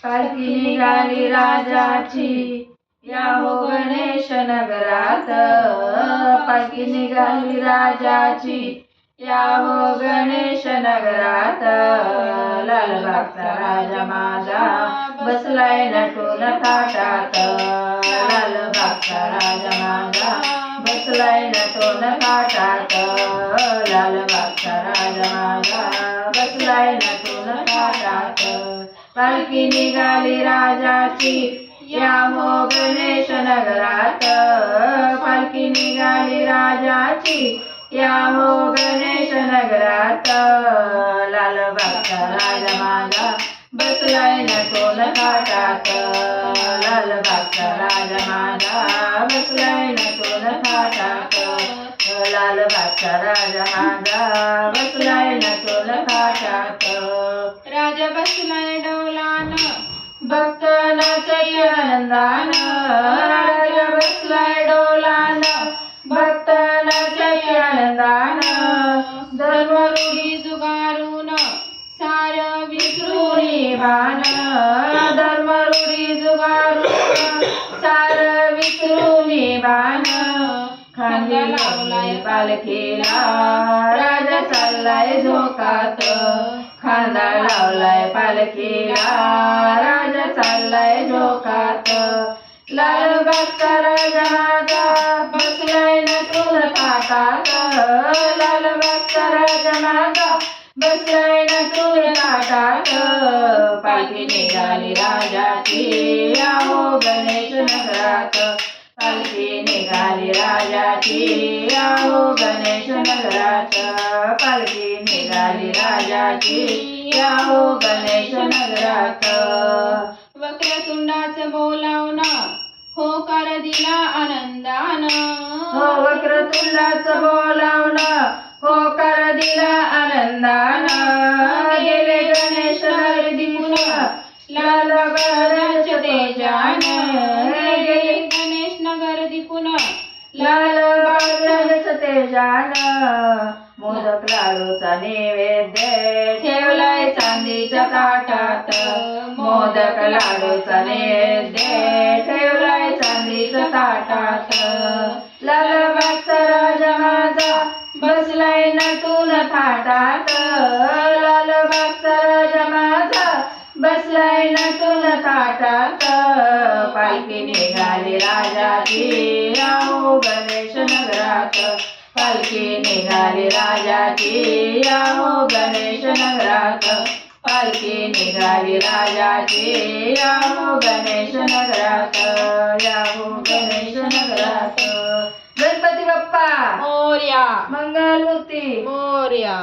पालखी निघाली राजाची या हो गणेश नगरात. पालखी निघाली राजाची या हो गणेश नगरात. लालबागचा राजा माझा बसलाय नटून थाटात. लालबागचा राजा माझा बसलाय नटून थाटात. लालबागचा राजा माझा बसलाय नटून थाटात. पालखी निघाली राजाची या हो गणेश नगरात. पालखी निघाली राजाची या हो गणेश नगरात. लालबागचा राजा माझा बसलाय नटून थाटात. लालबागचा राजा माझा बसलाय नटून थाटात. लालबागचा राजा माझा बसलाय नटून थाटात. राजा बसलाय डौलान भक्त नाचई आनंदान. राजा बसलाय डौलान भक्त नाचई आनंदान. धर्मरूढी जुगारून सार विसरून भान. धर्मरूढी जुगारून सार विसरून भान. खांदा लावलाय पालखीला राजा चाललाय झोकात. खांदा लावलाय पालखीला राजा चाललाय झोकात. लालबागचा राजा माझा बसलाय नटून थाटात. लालबागचा राजा माझा बसलाय नटून थाटात. पालखी निघाली राजाची या हो गणेश नगरात. पालखी निघाली राजाची या हो गणेश नगरात. पालखी निघाली राजाची या हो गणेश नगरात. वक्रतुंडाचं बोलावण होकार दिला आनंदान. हो वक्रतुंडाचं बोलावण होकार दिला आनंदान. गेले गणेश गर्दी पुन्हा लालबागच्या तेजान. गेले गणेश नगर दिपून लालबागच्या तेजान. मोदक लाडूचा नैवेद्य ठेवलाय चांदीच्या ताटात. मोदक लाडूचा नैवेद्य ठेवलाय चांदीच्या ताटात. लालबागचा राजा माझा बसलाय नटून थाटात. लालबागचा राजा माझा बसलाय नटून थाटात. पालखी निघाली राजाची या हो गणेश नगरात. पालखी निघाली राजाची या हो गणेश नगरात. पालखी निघाली राजाची या हो गणेश नगरात. या हो गणेश नगरात. गणपती बाप्पा मोरया मंगलमूर्ती मोरया.